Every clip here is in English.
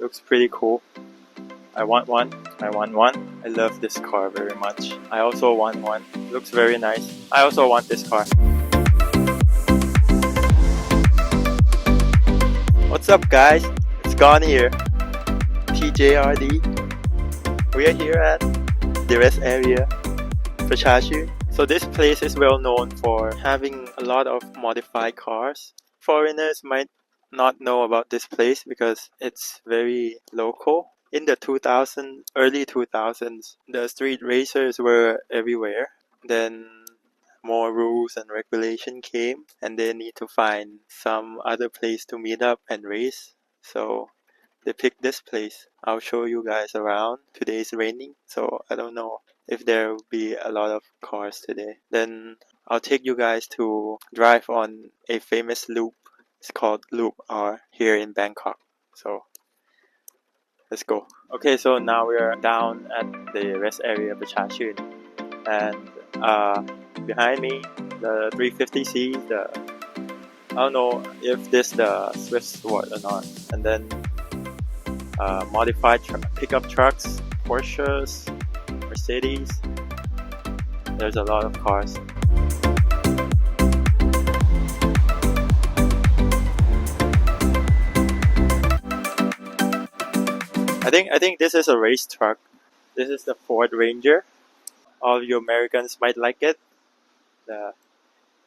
Looks pretty cool. I want one. I want one. I love this car very much. I also want one. Looks very nice. I also want this car. What's up guys? It's Gone here. TJRD. We are here at the rest area, Prachachuen. So this place is well known for having a lot of modified cars. Foreigners might not know about this place because it's very local. In the early 2000s, the street racers were everywhere. Then more rules and regulation came and they need to find some other place to meet up and race. So they picked this place. I'll show you guys around. Today is raining, so I don't know if there will be a lot of cars today. Then I'll take you guys to drive on a famous loop. It's called Loop R here in Bangkok. So let's go. Okay, so now we are down at the rest area of Prachachuen, and behind me the 350C. I don't know if this the Swift Sport or not. And then modified pickup trucks, Porsches, Mercedes. There's a lot of cars. I think this is a race truck. This is the Ford Ranger. All you Americans might like it. The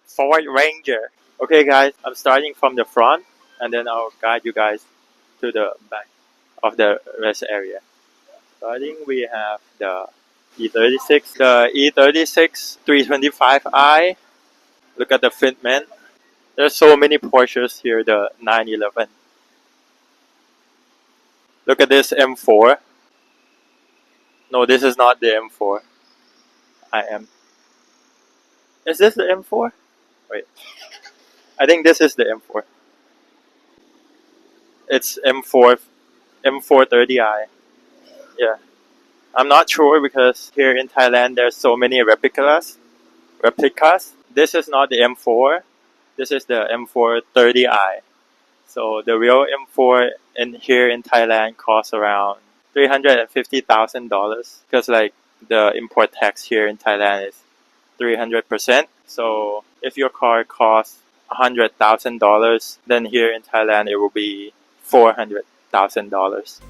Ford Ranger. Okay guys, I'm starting from the front and then I'll guide you guys to the back of the rest area. Starting we have the E36, the E36 325i. Look at the fitment. There's so many Porsches here, the 911. Look at this M4. No, this is not the M4. Is this the M4? Wait. I think this is the M4. It's M430i. Yeah. I'm not sure because here in Thailand there's so many replicas. This is not the M4. This is the M430i. So the real M4 here in Thailand costs around $350,000 because like the import tax here in Thailand is 300%. So if your car costs $100,000, then here in Thailand it will be $400,000.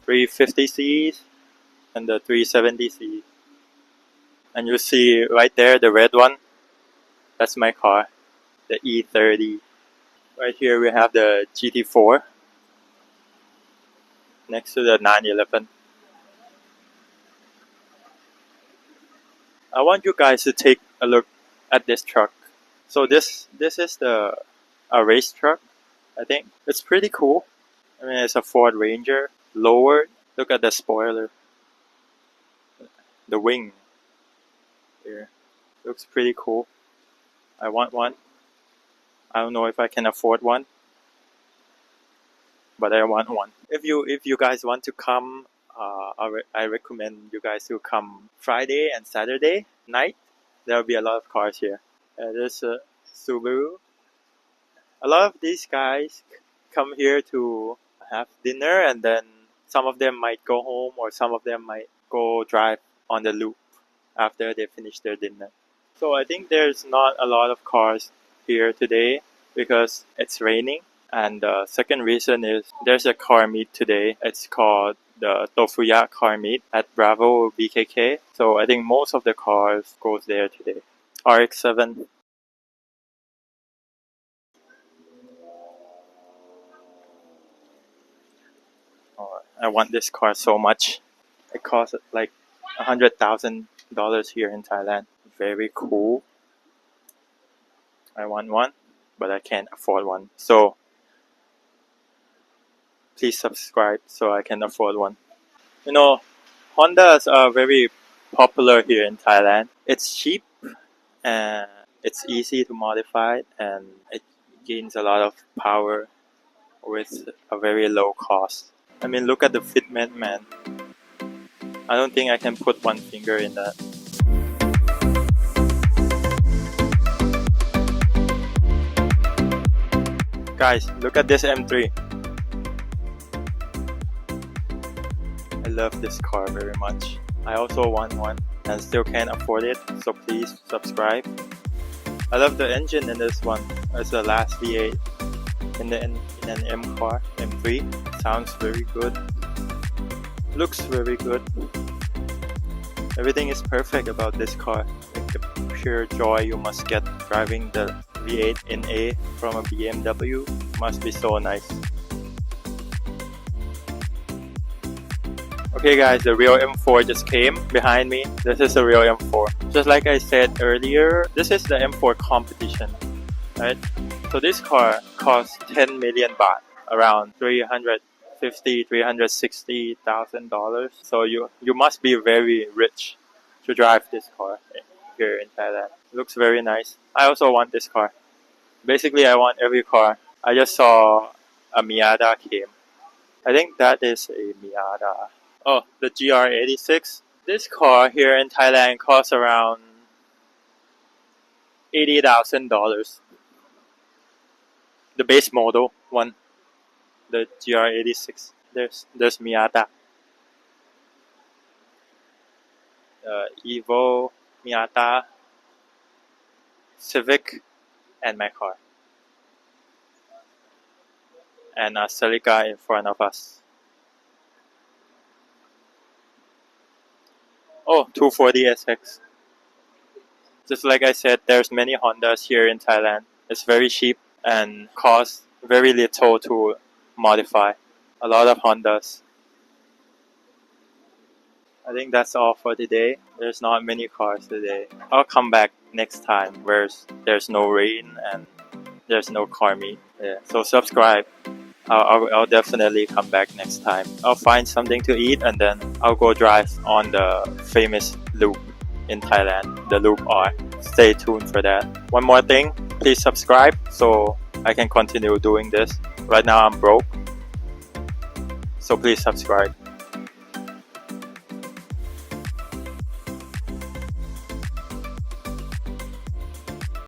$350Cs and the 370C. And you see right there the red one. That's my car, the E30. Right here we have the GT4 next to the 911. I want you guys to take a look at this truck. So this is a race truck, I think. It's pretty cool. I mean, it's a Ford Ranger, lowered. Look at the spoiler. The wing here. Looks pretty cool. I want one. I don't know if I can afford one, but I want one. If you guys want to come, I recommend you guys to come Friday and Saturday night. There will be a lot of cars here. There's a Subaru. A lot of these guys come here to have dinner, and then some of them might go home or some of them might go drive on the loop after they finish their dinner. So I think there's not a lot of cars here today because it's raining. And the second reason is there's a car meet today. It's called the Tofuya car meet at Bravo BKK. So I think most of the cars goes there today. RX-7. Oh, I want this car so much. It costs like $100,000 here in Thailand. Very cool. I want one, but I can't afford one. So please subscribe so I can afford one. You know, Hondas are very popular here in Thailand. It's cheap and it's easy to modify and it gains a lot of power with a very low cost. I mean, look at the fitment, man. I don't think I can put one finger in that. Guys, look at this M3. I love this car very much. I also want one and still can't afford it, so please subscribe. I love the engine in this one. It's the last V8 in an M car, M3. Sounds very good. Looks very good. Everything is perfect about this car. Like the pure joy you must get driving the V8 in A from a BMW must be so nice. Okay guys, the real M4 just came behind me. This is the real M4. Just like I said earlier, this is the M4 competition, right? So this car costs 10 million baht, around $360,000. So you must be very rich to drive this car here in Thailand. It looks very nice. I also want this car. Basically, I want every car. I just saw a Miata came. I think that is a Miata. Oh, the GR86. This car here in Thailand costs around $80,000. The base model one, the GR86. There's Miata, Evo, Miata, Civic, and my car, and a Celica in front of us. Oh, 240 SX. Just like I said, there's many Hondas here in Thailand. It's very cheap and costs very little to modify. A lot of Hondas. I think that's all for today. There's not many cars today. I'll come back next time where there's no rain and there's no car meet. Yeah. So subscribe. I'll definitely come back next time. I'll find something to eat and then I'll go drive on the famous loop in Thailand, the Loop R. Stay tuned for that. One more thing, please subscribe so I can continue doing this. Right now I'm broke, so please subscribe.